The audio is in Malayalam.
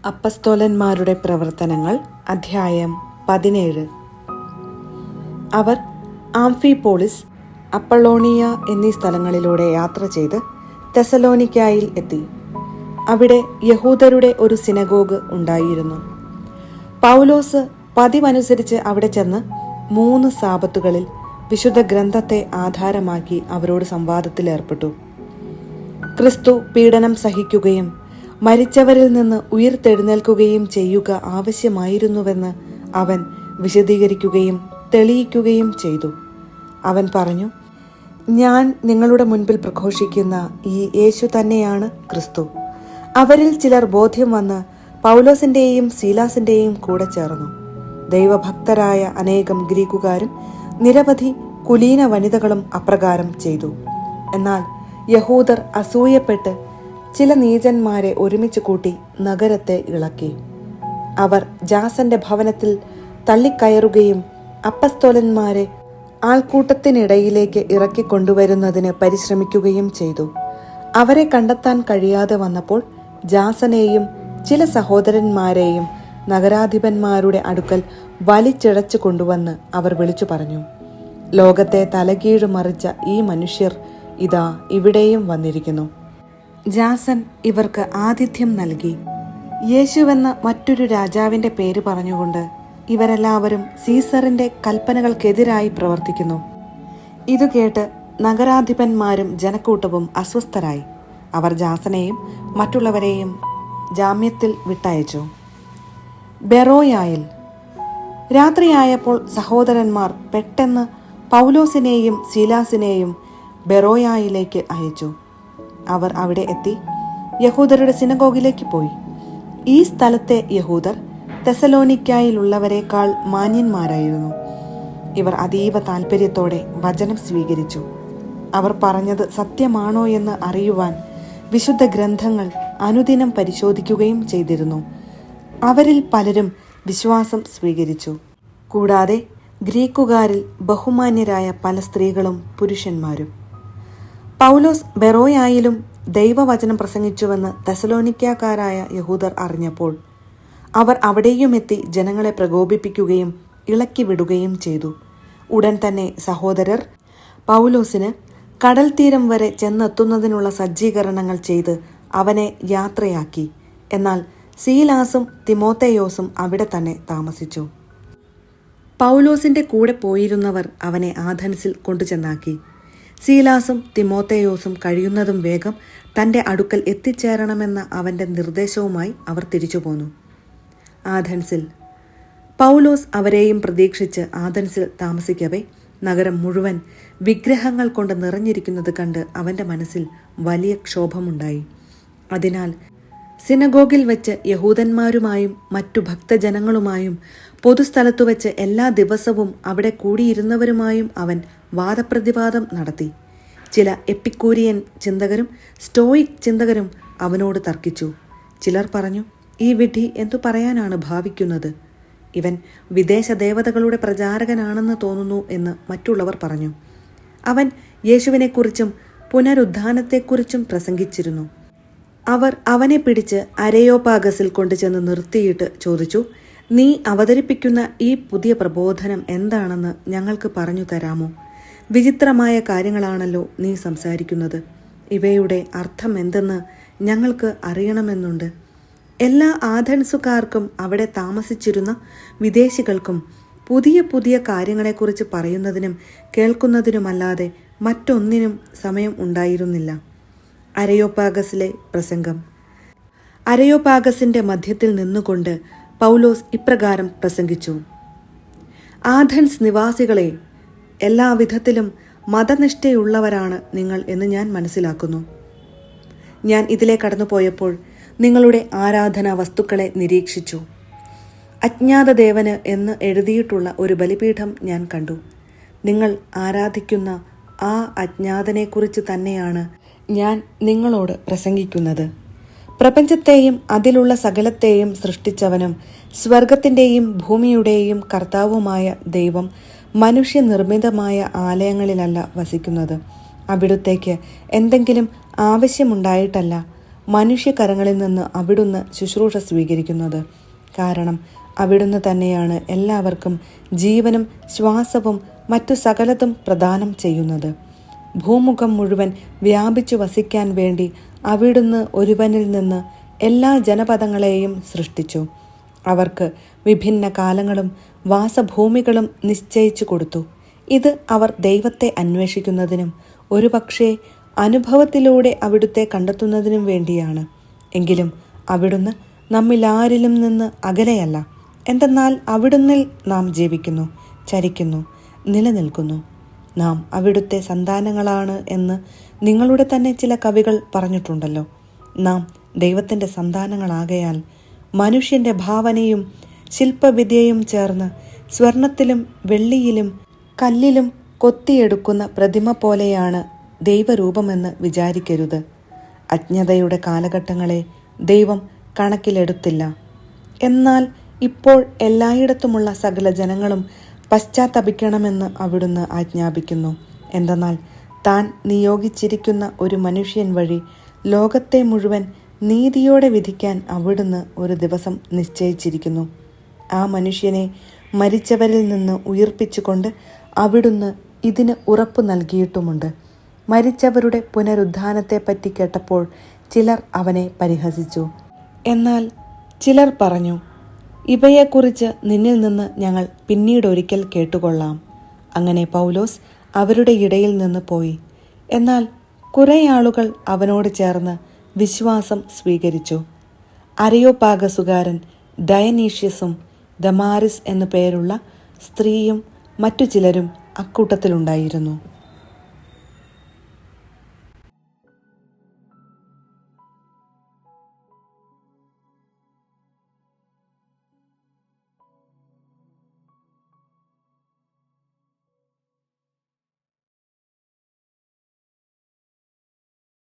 അപ്പസ്തോലന്മാരുടെ പ്രവർത്തനങ്ങൾ അധ്യായം 17. അവർ ആംഫിപോളിസ്, അപ്പള്ളോണിയ എന്നീ സ്ഥലങ്ങളിലൂടെ യാത്ര ചെയ്ത് തെസലോനിക്കായിൽ എത്തി. അവിടെ യഹൂദരുടെ ഒരു സിനഗോഗ് ഉണ്ടായിരുന്നു. പൗലോസ് പതിവനുസരിച്ച് അവിടെ ചെന്ന് 3 സാബത്തുകളിൽ വിശുദ്ധ ഗ്രന്ഥത്തെ ആധാരമാക്കി അവരോട് സംവാദത്തിലേർപ്പെട്ടു. ക്രിസ്തു പീഡനം സഹിക്കുകയും മരിച്ചവരിൽ നിന്ന് ഉയിർത്തെഴുന്നേൽക്കുകയും ചെയ്യുക ആവശ്യമായിരുന്നുവെന്ന് അവൻ വിശദീകരിക്കുകയും തെളിയിക്കുകയും ചെയ്തു. അവൻ പറഞ്ഞു, ഞാൻ നിങ്ങളുടെ മുൻപിൽ പ്രഘോഷിക്കുന്ന ഈ യേശു തന്നെയാണ് ക്രിസ്തു. അവരിൽ ചിലർ ബോധ്യം വന്ന് പൗലോസിന്റെയും സീലാസിന്റെയും കൂടെ ചേർന്നു. ദൈവഭക്തരായ അനേകം ഗ്രീക്കുകാരും നിരവധി കുലീന വനിതകളും അപ്രകാരം ചെയ്തു. എന്നാൽ യഹൂദർ അസൂയപ്പെട്ട് ചില നീചന്മാരെ ഒരുമിച്ച് കൂട്ടി നഗരത്തെ ഇളക്കി. അവർ ജാസന്റെ ഭവനത്തിൽ തള്ളിക്കയറുകയും അപ്പസ്തോലന്മാരെ ആൾക്കൂട്ടത്തിനിടയിലേക്ക് ഇറക്കിക്കൊണ്ടുവരുന്നതിന് പരിശ്രമിക്കുകയും ചെയ്തു. അവരെ കണ്ടെത്താൻ കഴിയാതെ വന്നപ്പോൾ ജാസനെയും ചില സഹോദരന്മാരെയും നഗരാധിപന്മാരുടെ അടുക്കൽ വലിച്ചിഴച്ചു കൊണ്ടുവന്ന് അവർ വിളിച്ചു പറഞ്ഞു, ലോകത്തെ തലകീഴ് മറിച്ച ഈ മനുഷ്യർ ഇതാ ഇവിടെയും വന്നിരിക്കുന്നു. ജാസൻ ഇവർക്ക് ആതിഥ്യം നൽകി. യേശുവെന്ന മറ്റൊരു രാജാവിന്റെ പേര് പറഞ്ഞുകൊണ്ട് ഇവരെല്ലാവരും സീസറിന്റെ കൽപ്പനകൾക്കെതിരായി പ്രവർത്തിക്കുന്നു. ഇതു കേട്ട് നഗരാധിപന്മാരും ജനക്കൂട്ടവും അസ്വസ്ഥരായി. അവർ ജാസനെയും മറ്റുള്ളവരെയും ജാമ്യത്തിൽ വിട്ടയച്ചു. ബെറോയായിൽ രാത്രിയായപ്പോൾ സഹോദരന്മാർ പെട്ടെന്ന് പൗലോസിനെയും സീലാസിനെയും ബെറോയായിലേക്ക് അയച്ചു. അവർ അവിടെ എത്തി യഹൂദരുടെ സിനഗോഗിലേക്ക് പോയി. ഈ സ്ഥലത്തെ യഹൂദർ തെസലോനിക്കായിലുള്ളവരെക്കാൾ മാന്യന്മാരായിരുന്നു. ഇവർ അതീവ താൽപര്യത്തോടെ വചനം സ്വീകരിച്ചു. അവർ പറഞ്ഞത് സത്യമാണോ എന്ന് അറിയുവാൻ വിശുദ്ധ ഗ്രന്ഥങ്ങൾ അനുദിനം പരിശോധിക്കുകയും ചെയ്തിരുന്നു. അവരിൽ പലരും വിശ്വാസം സ്വീകരിച്ചു. കൂടാതെ ഗ്രീക്കുകാരിൽ ബഹുമാന്യരായ പല സ്ത്രീകളും പുരുഷന്മാരും. പൗലോസ് ബെറോയായിലും ദൈവവചനം പ്രസംഗിച്ചുവെന്ന് തെസലോനിക്കാക്കാരായ യഹൂദർ അറിഞ്ഞപ്പോൾ അവർ അവിടെയും എത്തി ജനങ്ങളെ പ്രകോപിപ്പിക്കുകയും ഇളക്കി വിടുകയും ചെയ്തു. ഉടൻ തന്നെ സഹോദരർ പൗലോസിന് കടൽ തീരം വരെ ചെന്നെത്തുന്നതിനുള്ള സജ്ജീകരണങ്ങൾ ചെയ്ത് അവനെ യാത്രയാക്കി. എന്നാൽ സീലാസും തിമോത്തേയോസും അവിടെ തന്നെ താമസിച്ചു. പൗലോസിന്റെ കൂടെ പോയിരുന്നവർ അവനെ ആഥൻസിൽ കൊണ്ടുചെന്നാക്കി. സീലാസും തിമോത്തേയോസും കഴിയുന്നതും വേഗം തന്റെ അടുക്കൽ എത്തിച്ചേരണമെന്ന അവന്റെ നിർദ്ദേശവുമായി അവർ തിരിച്ചുപോന്നു. ആഥൻസിൽ പൗലോസ് അവരെയും പ്രതീക്ഷിച്ച് ആഥൻസിൽ താമസിക്കവേ നഗരം മുഴുവൻ വിഗ്രഹങ്ങൾ കൊണ്ട് നിറഞ്ഞിരിക്കുന്നത് കണ്ട് അവന്റെ മനസ്സിൽ വലിയ ക്ഷോഭമുണ്ടായി. അതിനാൽ സിനഗോഗിൽ വെച്ച് യഹൂദന്മാരുമായും മറ്റു ഭക്തജനങ്ങളുമായും പൊതുസ്ഥലത്തു വെച്ച് എല്ലാ ദിവസവും അവിടെ കൂടിയിരുന്നവരുമായും അവൻ വാദപ്രതിവാദം നടത്തി. ചില എപ്പിക്കൂരിയൻ ചിന്തകരും സ്റ്റോയിക് ചിന്തകരും അവനോട് തർക്കിച്ചു. ചിലർ പറഞ്ഞു, ഈ വിഡ്ഢി എന്തു പറയാനാണ് ഭാവിക്കുന്നത്? ഇവൻ വിദേശ ദേവതകളുടെ പ്രചാരകനാണെന്ന് തോന്നുന്നു എന്ന് മറ്റുള്ളവർ പറഞ്ഞു. അവൻ യേശുവിനെക്കുറിച്ചും പുനരുദ്ധാനത്തെക്കുറിച്ചും പ്രസംഗിച്ചിരുന്നു. അവർ അവനെ പിടിച്ച് അരയോപാഗസിൽ കൊണ്ടുചെന്ന് നിർത്തിയിട്ട് ചോദിച്ചു, നീ അവതരിപ്പിക്കുന്ന ഈ പുതിയ പ്രബോധനം എന്താണെന്ന് ഞങ്ങൾക്ക് പറഞ്ഞു തരാമോ? വിചിത്രമായ കാര്യങ്ങളാണല്ലോ നീ സംസാരിക്കുന്നത്. ഇവയുടെ അർത്ഥം എന്തെന്ന് ഞങ്ങൾക്ക് അറിയണമെന്നുണ്ട്. എല്ലാ ആഥൻസുകാർക്കും അവിടെ താമസിച്ചിരുന്ന വിദേശികൾക്കും പുതിയ പുതിയ കാര്യങ്ങളെക്കുറിച്ച് പറയുന്നതിനും കേൾക്കുന്നതിനുമല്ലാതെ മറ്റൊന്നിനും സമയം ഉണ്ടായിരുന്നില്ല. അരയോപാഗസിലെ പ്രസംഗം. അരയോപാഗസിന്റെ മധ്യത്തിൽ നിന്നുകൊണ്ട് പൗലോസ് ഇപ്രകാരം പ്രസംഗിച്ചു: ആഥൻസ് നിവാസികളെ, എല്ലാവിധത്തിലും മതനിഷ്ഠയുള്ളവരാണ് നിങ്ങൾ എന്ന് ഞാൻ മനസ്സിലാക്കുന്നു. ഞാൻ ഇതിലെ കടന്നുപോയപ്പോൾ നിങ്ങളുടെ ആരാധനാ വസ്തുക്കളെ നിരീക്ഷിച്ചു. അജ്ഞാതദേവന് എന്ന് എഴുതിയിട്ടുള്ള ഒരു ബലിപീഠം ഞാൻ കണ്ടു. നിങ്ങൾ ആരാധിക്കുന്ന ആ അജ്ഞാതനെക്കുറിച്ച് തന്നെയാണ് ഞാൻ നിങ്ങളോട് പ്രസംഗിക്കുന്നത്. പ്രപഞ്ചത്തെയും അതിലുള്ള സകലത്തെയും സൃഷ്ടിച്ചവനും സ്വർഗത്തിൻ്റെയും ഭൂമിയുടെയും കർത്താവുമായ ദൈവം മനുഷ്യനിർമ്മിതമായ ആലയങ്ങളിലല്ല വസിക്കുന്നത്. അവിടുത്തേക്ക് എന്തെങ്കിലും ആവശ്യമുണ്ടായിട്ടല്ല, മനുഷ്യകരങ്ങളിൽ നിന്ന് അവിടുന്ന് ശുശ്രൂഷ സ്വീകരിക്കുന്നത്. കാരണം അവിടുന്ന് തന്നെയാണ് എല്ലാവർക്കും ജീവനും ശ്വാസവും മറ്റു സകലതും പ്രദാനം ചെയ്യുന്നത്. ഭൂമുഖം മുഴുവൻ വ്യാപിച്ചു വസിക്കാൻ വേണ്ടി അവിടുന്ന് ഒരുവനിൽ നിന്ന് എല്ലാ ജനപദങ്ങളെയും സൃഷ്ടിച്ചു. അവർക്ക് വിഭിന്ന കാലങ്ങളും വാസഭൂമികളും നിശ്ചയിച്ചു കൊടുത്തു. ഇത് അവർ ദൈവത്തെ അന്വേഷിക്കുന്നതിനും ഒരുപക്ഷേ അനുഭവത്തിലൂടെ അവിടുത്തെ കണ്ടെത്തുന്നതിനും വേണ്ടിയാണ്. എങ്കിലും അവിടുന്ന് നമ്മിലാരിലും നിന്ന് അകലെയല്ല. എന്തെന്നാൽ അവിടുന്നിൽ നാം ജീവിക്കുന്നു, ചരിക്കുന്നു, നിലനിൽക്കുന്നു. നാം അവിടുത്തെ സന്താനങ്ങളാണ് എന്ന് നിങ്ങളുടെ തന്നെ ചില കവികൾ പറഞ്ഞിട്ടുണ്ടല്ലോ. നാം ദൈവത്തിൻ്റെ സന്താനങ്ങളാകയാൽ മനുഷ്യൻ്റെ ഭാവനയും ശില്പവിദ്യയും ചേർന്ന് സ്വർണത്തിലും വെള്ളിയിലും കല്ലിലും കൊത്തിയെടുക്കുന്ന പ്രതിമ പോലെയാണ് ദൈവരൂപമെന്ന് വിചാരിക്കരുത്. അജ്ഞതയുടെ കാലഘട്ടങ്ങളെ ദൈവം കണക്കിലെടുത്തില്ല. എന്നാൽ ഇപ്പോൾ എല്ലായിടത്തുമുള്ള സകല ജനങ്ങളും പശ്ചാത്തപിക്കണമെന്ന് അവിടുന്ന് ആജ്ഞാപിക്കുന്നു. എന്തെന്നാൽ താൻ നിയോഗിച്ചിരിക്കുന്ന ഒരു മനുഷ്യൻ വഴി ലോകത്തെ മുഴുവൻ നീതിയോടെ വിധിക്കാൻ അവിടുന്ന് ഒരു ദിവസം നിശ്ചയിച്ചിരിക്കുന്നു. ആ മനുഷ്യനെ മരിച്ചവരിൽ നിന്ന് ഉയിർപ്പിച്ചുകൊണ്ട് അവിടുന്ന് ഇതിന് ഉറപ്പ് നൽകിയിട്ടുമുണ്ട്. മരിച്ചവരുടെ പുനരുദ്ധാനത്തെപ്പറ്റി കേട്ടപ്പോൾ ചിലർ അവനെ പരിഹസിച്ചു. എന്നാൽ ചിലർ പറഞ്ഞു, ഇവയെക്കുറിച്ച് നിന്നിൽ നിന്ന് ഞങ്ങൾ പിന്നീടൊരിക്കൽ കേട്ടുകൊള്ളാം. അങ്ങനെ പൗലോസ് അവരുടെ ഇടയിൽ നിന്ന് പോയി. എന്നാൽ കുറേ ആളുകൾ അവനോട് ചേർന്ന് വിശ്വാസം സ്വീകരിച്ചു. അരയോപാഗസുകാരൻ ഡയനീഷ്യസും ദമാരിസ് എന്നു പേരുള്ള സ്ത്രീയും മറ്റു ചിലരും അക്കൂട്ടത്തിലുണ്ടായിരുന്നു.